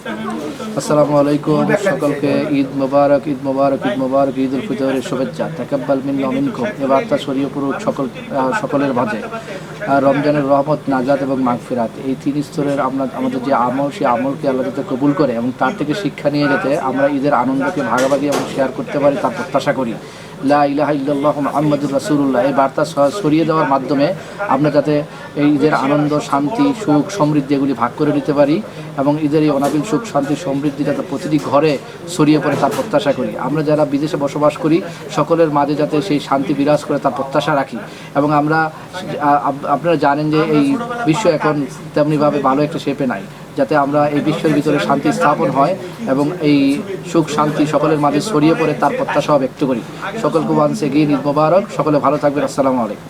আসসালামু আলাইকুম, সকলকে ঈদ মোবারক, ঈদ মোবারক, ঈদ মোবারক, ঈদ উল ফিতরের শুভেচ্ছা। তাকাব্বাল মিন্না ওয়া মিনকুম। এ বার্তা ছড়িয়ে পড়ুক সকলের মাঝে। রমজানের রহমত, নাজাত এবং মাগফিরাত, এই তিন স্তরের আমাদের যে আমল, সেই আমলকে আল্লাহ যাতে কবুল করে এবং তার থেকে শিক্ষা নিয়ে যাতে আমরা ঈদের আনন্দকে ভাগাভাগি এবং শেয়ার করতে পারি, তার প্রত্যাশা করি। লা ইলাহা ইল্লাল্লাহু মুহাম্মাদুর রাসূলুল্লাহ, এই বার্তা ছড়িয়ে দেওয়ার মাধ্যমে আমরা যাতে এই ঈদের আনন্দ, শান্তি, সুখ, সমৃদ্ধি এগুলি ভাগ করে নিতে পারি এবং ঈদের এই অনাবিল সুখ, শান্তি, সমৃদ্ধি যাতে প্রতিটি ঘরে ছড়িয়ে পড়ে তার প্রত্যাশা করি। আমরা যারা বিদেশে বসবাস করি সকলের মাঝে যাতে সেই শান্তি বিরাজ করে তার প্রত্যাশা রাখি। এবং আপনারা জানেন যে এই বিশ্ব এখন তেমনিভাবে ভালো একটা শেপে নাই, যাতে আমরা এই বিশ্বের ভিতরে শান্তি স্থাপন হয় এবং এই সুখ শান্তি সকলের মাঝে ছড়িয়ে পড়ে তার প্রত্যাশাও ব্যক্ত করি। সকলকে ওয়ান্স এগেইন ঈদ মোবারক। সকলে ভালো থাকবেন। আসসালামু আলাইকুম।